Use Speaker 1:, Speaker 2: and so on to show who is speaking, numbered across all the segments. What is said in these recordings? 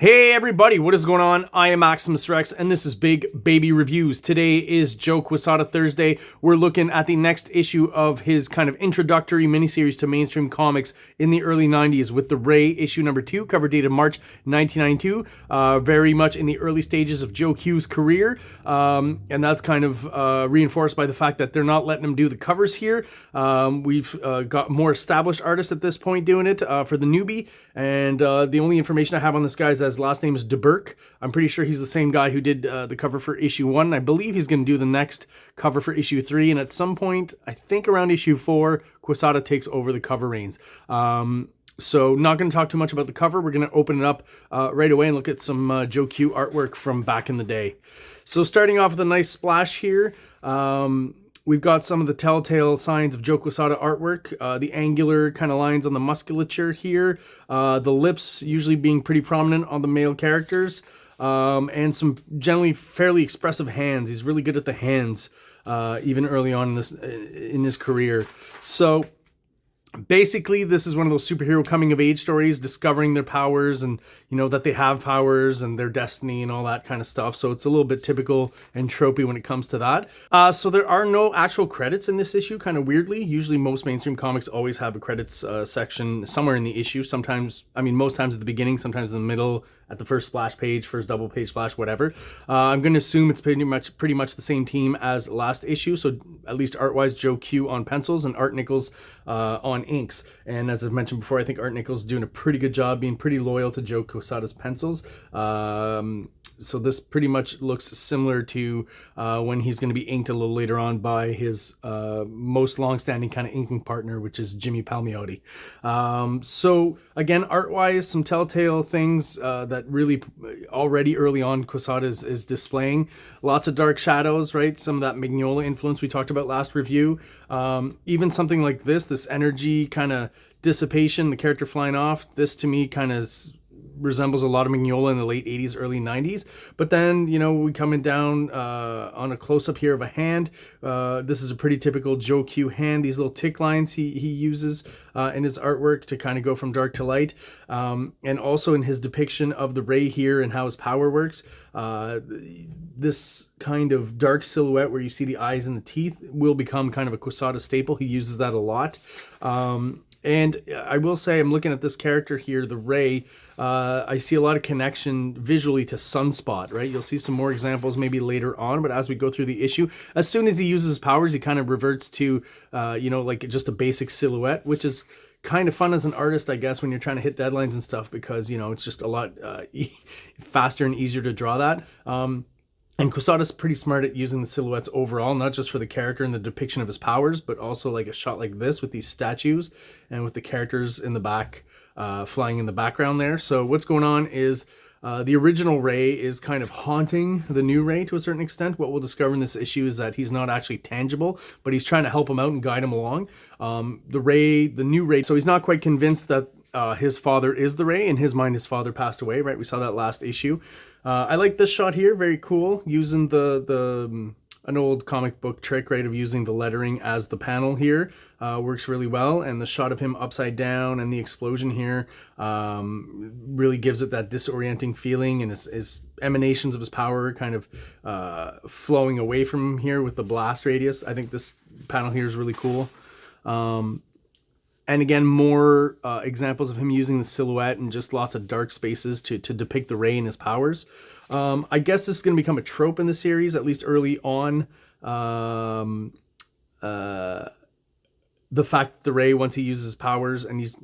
Speaker 1: Hey everybody, what is going on? I am Maximus Rex and this is Big Baby Reviews. Today is Joe Quesada Thursday. We're looking at the next issue of his kind of introductory miniseries to mainstream comics in the early 90s with The Ray issue number 2, cover dated March 1992. Very much in the early stages of Joe Q's career. And that's kind of reinforced by the fact that they're not letting him do the covers here. We've got more established artists at this point doing it for the newbie. And the only information I have on this guy is that his last name is DeBerk. I'm pretty sure he's the same guy who did the cover for issue 1. I believe he's going to do the next cover for issue 3. And at some point, I think around issue 4, Quesada takes over the cover reins. So not going to talk too much about the cover. We're going to open it up right away and look at some Joe Q artwork from back in the day. So starting off with a nice splash here. We've got some of the telltale signs of Joe Quesada artwork. The angular kind of lines on the musculature here. The lips usually being pretty prominent on the male characters. And some generally fairly expressive hands. He's really good at the hands, even early on in his career. So basically, this is one of those superhero coming-of-age stories, discovering their powers and, you know, that they have powers and their destiny and all that kind of stuff. So it's a little bit typical and tropey when it comes to that. So there are no actual credits in this issue, kind of weirdly. Usually most mainstream comics always have a credits section somewhere in the issue. Sometimes, I mean, most times at the beginning, sometimes in the middle, at the first splash page, first double page splash, whatever. I'm going to assume it's pretty much the same team as last issue. So at least art-wise, Joe Q on pencils and Art Nichols on inks. And as I've mentioned before, I think Art Nichols is doing a pretty good job being pretty loyal to Joe Quesada's pencils. So this pretty much looks similar to when he's going to be inked a little later on by his most long-standing kind of inking partner, which is Jimmy Palmiotti. So again, art-wise, some telltale things that really already early on Quesada is displaying. Lots of dark shadows, right? Some of that Mignola influence we talked about last review. Even something like this energy kind of dissipation, the character flying off, this to me kind of resembles a lot of Mignola in the late 80s, early 90s. But then, you know, we coming down on a close-up here of a hand. This is a pretty typical Joe Q hand. These little tick lines he uses in his artwork to kind of go from dark to light. And also in his depiction of the Ray here and how his power works. This kind of dark silhouette where you see the eyes and the teeth will become kind of a Quesada staple. He uses that a lot. And I will say, I'm looking at this character here, the Ray. I see a lot of connection visually to Sunspot, right? You'll see some more examples maybe later on, but as we go through the issue, as soon as he uses his powers, he kind of reverts to, you know, like just a basic silhouette, which is kind of fun as an artist, I guess, when you're trying to hit deadlines and stuff, because, you know, it's just a lot faster and easier to draw that. And Quesada's pretty smart at using the silhouettes overall, not just for the character and the depiction of his powers, but also like a shot like this with these statues and with the characters in the back, flying in the background there. So what's going on is the original Ray is kind of haunting the new Ray to a certain extent. What we'll discover in this issue is that he's not actually tangible, but he's trying to help him out and guide him along. The new Ray, so he's not quite convinced that his father is the Ray. In his mind, his father passed away, right? We saw that last issue. I like this shot here, very cool, using an old comic book trick, right, of using the lettering as the panel here. Works really well, and the shot of him upside down and the explosion here really gives it that disorienting feeling, and his emanations of his power kind of flowing away from him here with the blast radius. I think this panel here is really cool. And again, more examples of him using the silhouette and just lots of dark spaces to depict the Ray and his powers. I guess this is going to become a trope in the series, at least early on. The fact that the Ray, once he uses his powers, and he's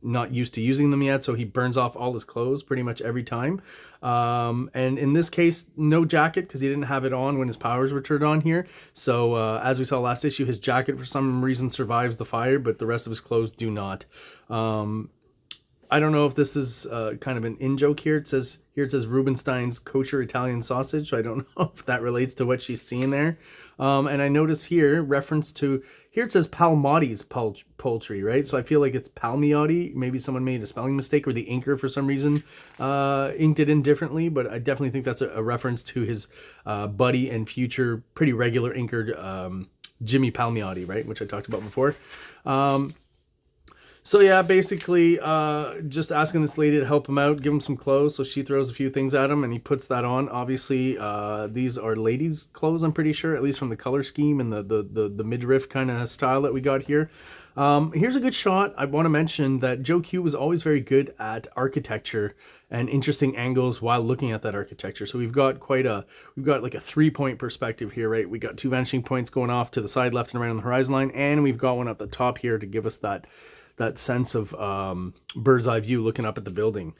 Speaker 1: not used to using them yet, so he burns off all his clothes pretty much every time. And in this case, no jacket, because he didn't have it on when his powers were turned on here. So as we saw last issue, his jacket for some reason survives the fire, but the rest of his clothes do not. I don't know if this is kind of an in-joke here. It says Rubenstein's kosher Italian sausage. So I don't know if that relates to what she's seeing there. And I notice here, reference to, here it says Palmotti's poultry, right? So I feel like it's Palmiotti. Maybe someone made a spelling mistake, or the inker for some reason inked it in differently. But I definitely think that's a reference to his buddy and future pretty regular inker, Jimmy Palmiotti, right? Which I talked about before. So yeah, basically just asking this lady to help him out, give him some clothes. So she throws a few things at him and he puts that on. Obviously, these are ladies' clothes, I'm pretty sure, at least from the color scheme and the midriff kind of style that we got here. Here's a good shot. I want to mention that Joe Q was always very good at architecture and interesting angles while looking at that architecture. So we've got like a 3-point perspective here, right? We got 2 vanishing points going off to the side, left and right on the horizon line, and we've got one at the top here to give us that sense of bird's eye view looking up at the building.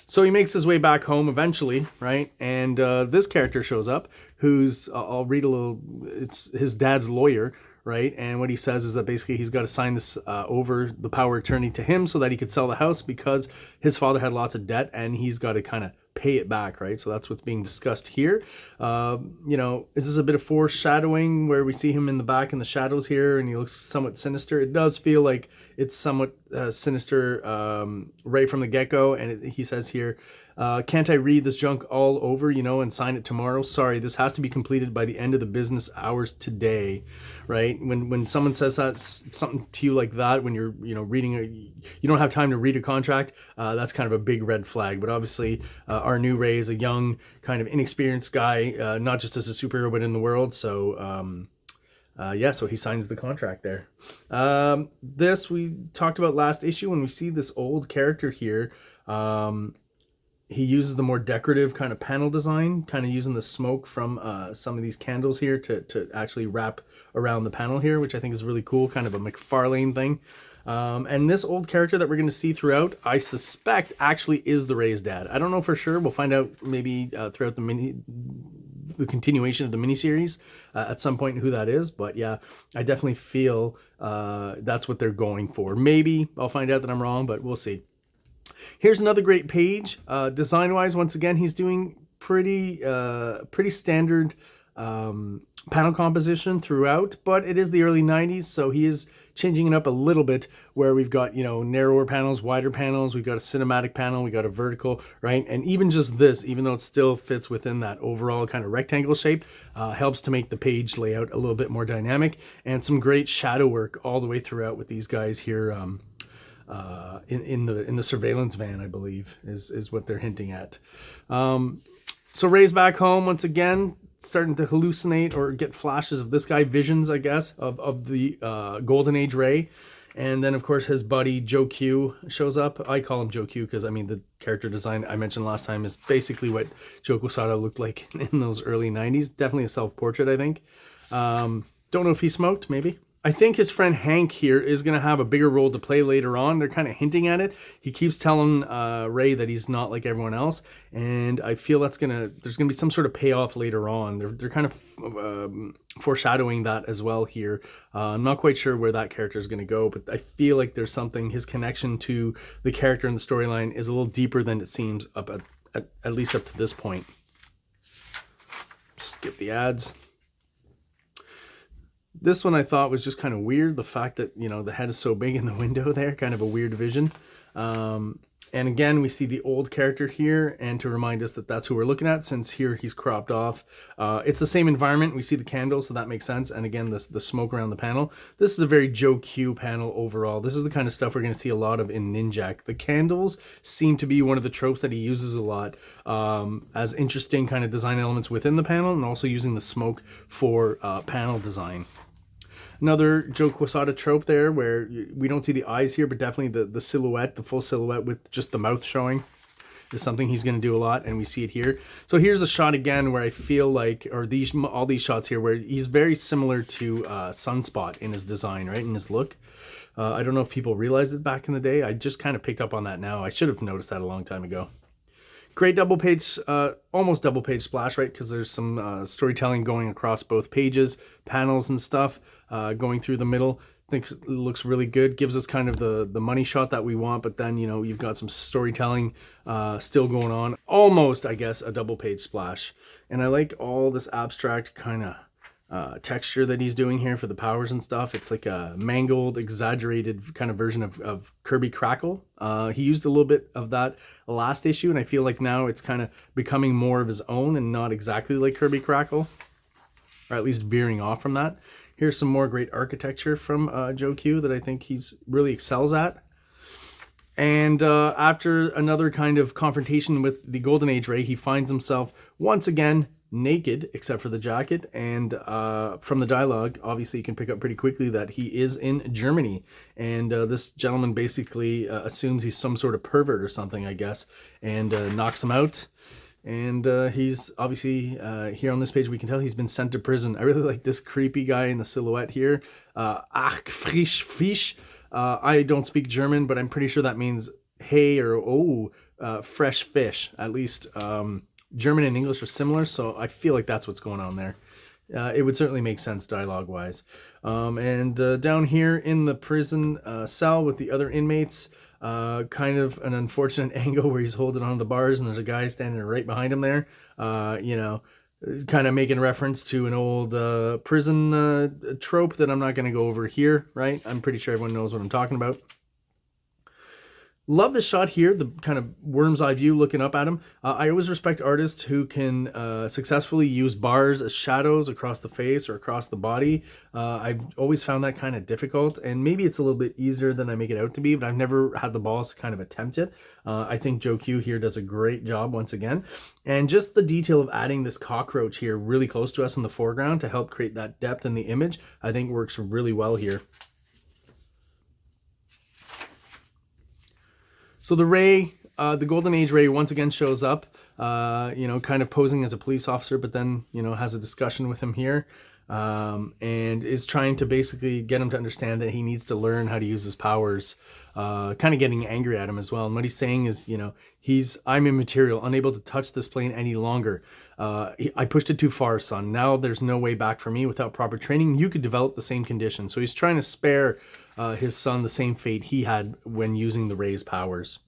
Speaker 1: So he makes his way back home eventually, right? And this character shows up, who's, I'll read a little, it's his dad's lawyer, right? And what he says is that basically he's got to sign this over the power of attorney to him so that he could sell the house because his father had lots of debt and he's got to kind of pay it back, right? So that's what's being discussed here. You know, is this a bit of foreshadowing where we see him in the back in the shadows here and he looks somewhat sinister? It does feel like it's somewhat sinister right from the get-go. And he says here, can't I read this junk all over, you know, and sign it tomorrow? Sorry, this has to be completed by the end of the business hours today, right? When someone says that, something to you like that, when you're, you know, reading you don't have time to read a contract, that's kind of a big red flag. But obviously, our new Ray is a young, kind of inexperienced guy, not just as a superhero, but in the world. So, yeah, so he signs the contract there. This we talked about last issue when we see this old character here. He uses the more decorative kind of panel design, kind of using the smoke from some of these candles here to actually wrap around the panel here, which I think is really cool, kind of a McFarlane thing. And this old character that we're going to see throughout, I suspect actually is the Ray's dad. I don't know for sure. We'll find out maybe throughout the continuation of the miniseries at some point who that is. But yeah, I definitely feel that's what they're going for. Maybe I'll find out that I'm wrong, but we'll see. Here's another great page. Design-wise, once again, he's doing pretty standard panel composition throughout, but it is the early 90s, so he is changing it up a little bit where we've got, you know, narrower panels, wider panels, we've got a cinematic panel, we got a vertical, right? And even just this, even though it still fits within that overall kind of rectangle shape, helps to make the page layout a little bit more dynamic, and some great shadow work all the way throughout with these guys here. In the surveillance van, I believe, is what they're hinting at. So Ray's back home once again, starting to hallucinate or get flashes of this guy, visions, I guess, of the Golden Age Ray. And then, of course, his buddy Joe Q shows up. I call him Joe Q because, I mean, the character design I mentioned last time is basically what Joe Quesada looked like in those early 90s. Definitely a self-portrait, I think. Don't know if he smoked, maybe. I think his friend Hank here is going to have a bigger role to play later on. They're kind of hinting at it. He keeps telling Ray that he's not like everyone else. And I feel there's going to be some sort of payoff later on. They're kind of foreshadowing that as well here. I'm not quite sure where that character is going to go, but I feel like there's something, his connection to the character in the storyline is a little deeper than it seems at least up to this point. Skip the ads. This one I thought was just kind of weird. The fact that, you know, the head is so big in the window there, kind of a weird vision. And again, we see the old character here, and to remind us that that's who we're looking at, since here he's cropped off. It's the same environment. We see the candles, so that makes sense. And again, the smoke around the panel. This is a very Joe Q panel overall. This is the kind of stuff we're going to see a lot of in Ninjak. The candles seem to be one of the tropes that he uses a lot as interesting kind of design elements within the panel, and also using the smoke for panel design. Another Joe Quesada trope there where we don't see the eyes here, but definitely the silhouette, the full silhouette with just the mouth showing is something he's going to do a lot, and we see it here. So here's a shot again where I feel like, or all these shots here where he's very similar to Sunspot in his design, right, in his look. I don't know if people realized it back in the day. I just kind of picked up on that now. I should have noticed that a long time ago. Great double page, almost double page splash, right? Because there's some storytelling going across both pages, panels and stuff going through the middle. I think it looks really good. Gives us kind of the money shot that we want, but then, you know, you've got some storytelling still going on. Almost, I guess, a double page splash. And I like all this abstract kind of texture that he's doing here for the powers and stuff. It's like a mangled, exaggerated kind of version of Kirby Crackle. He used a little bit of that last issue, and I feel like now it's kind of becoming more of his own and not exactly like Kirby Crackle, or at least veering off from that. Here's some more great architecture from Joe Q that I think he's really excels at. And after another kind of confrontation with the Golden Age Ray, he finds himself once again naked, except for the jacket. And from the dialogue, obviously you can pick up pretty quickly that he is in Germany. And this gentleman basically assumes he's some sort of pervert or something, I guess, and knocks him out. And he's obviously, here on this page, we can tell he's been sent to prison. I really like this creepy guy in the silhouette here. Ach, frisch fisch. I don't speak German, but I'm pretty sure that means hey or fresh fish. At least German and English are similar, so I feel like that's what's going on there. It would certainly make sense dialogue-wise. And down here in the prison cell with the other inmates, kind of an unfortunate angle where he's holding on to the bars and there's a guy standing right behind him there, you know, kind of making reference to an old prison trope that I'm not going to go over here, right? I'm pretty sure everyone knows what I'm talking about. Love the shot here, the kind of worm's eye view looking up at him. I always respect artists who can successfully use bars as shadows across the face or across the body. I've always found that kind of difficult, and maybe it's a little bit easier than I make it out to be, but I've never had the balls to kind of attempt it. I think Joe Q here does a great job once again. And just the detail of adding this cockroach here really close to us in the foreground to help create that depth in the image, I think works really well here. So the Ray, the Golden Age Ray once again shows up, you know, kind of posing as a police officer, but then, you know, has a discussion with him here, and is trying to basically get him to understand that he needs to learn how to use his powers, kind of getting angry at him as well. And what he's saying is, you know, I'm immaterial, unable to touch this plane any longer. I pushed it too far, son. Now there's no way back for me. Without proper training, you could develop the same condition. So he's trying to spare his son the same fate he had when using the Ray's powers.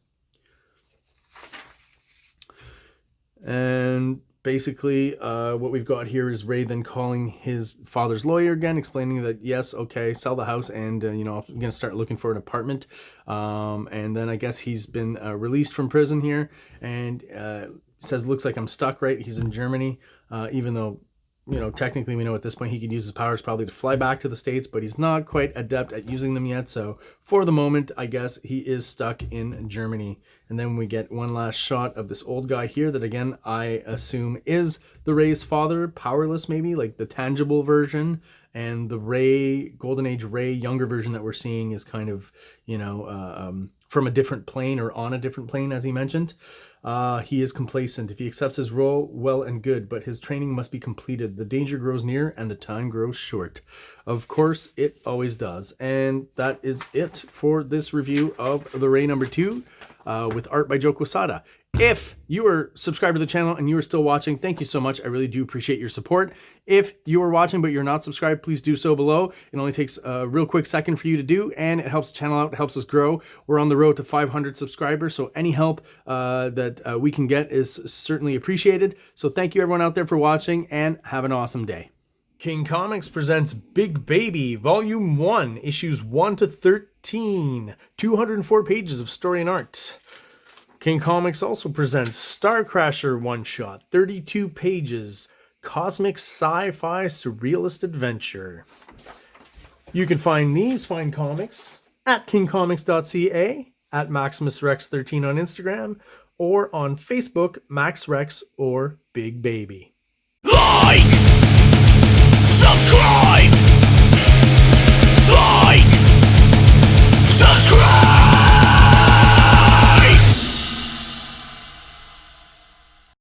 Speaker 1: And basically what we've got here is Ray then calling his father's lawyer again, explaining that, yes, okay, sell the house and, you know, I'm going to start looking for an apartment. And then I guess he's been released from prison here and says, looks like I'm stuck, right? He's in Germany, even though, you know, technically we know at this point he could use his powers probably to fly back to the States, but he's not quite adept at using them yet. So for the moment, I guess he is stuck in Germany. And then we get one last shot of this old guy here that, again, I assume is the Ray's father, powerless maybe, like the tangible version. And the Ray, Golden Age Ray, younger version that we're seeing is kind of, you know, from a different plane or on a different plane, as he mentioned. He is complacent. If he accepts his role, well and good, but his training must be completed. The danger grows near and the time grows short. Of course, it always does. And that is it for this review of the Ray number 2 with art by Joe QUESADA. If you are subscribed to the channel and you are still watching, thank you so much. I really do appreciate your support. If you are watching but you're not subscribed, please do so below. It only takes a real quick second for you to do, and it helps the channel out, it helps us grow. We're on the road to 500 subscribers, so any help that we can get is certainly appreciated. So thank you everyone out there for watching, and have an awesome day. King Comics presents Big Baby, Volume 1, Issues 1 to 13, 204 pages of story and art. King Comics also presents Star Crasher one-shot, 32 pages, cosmic sci-fi surrealist adventure. You can find these fine comics at KingComics.CA, at MaximusRex13 on Instagram, or on Facebook, MaxRex or Big Baby. Like!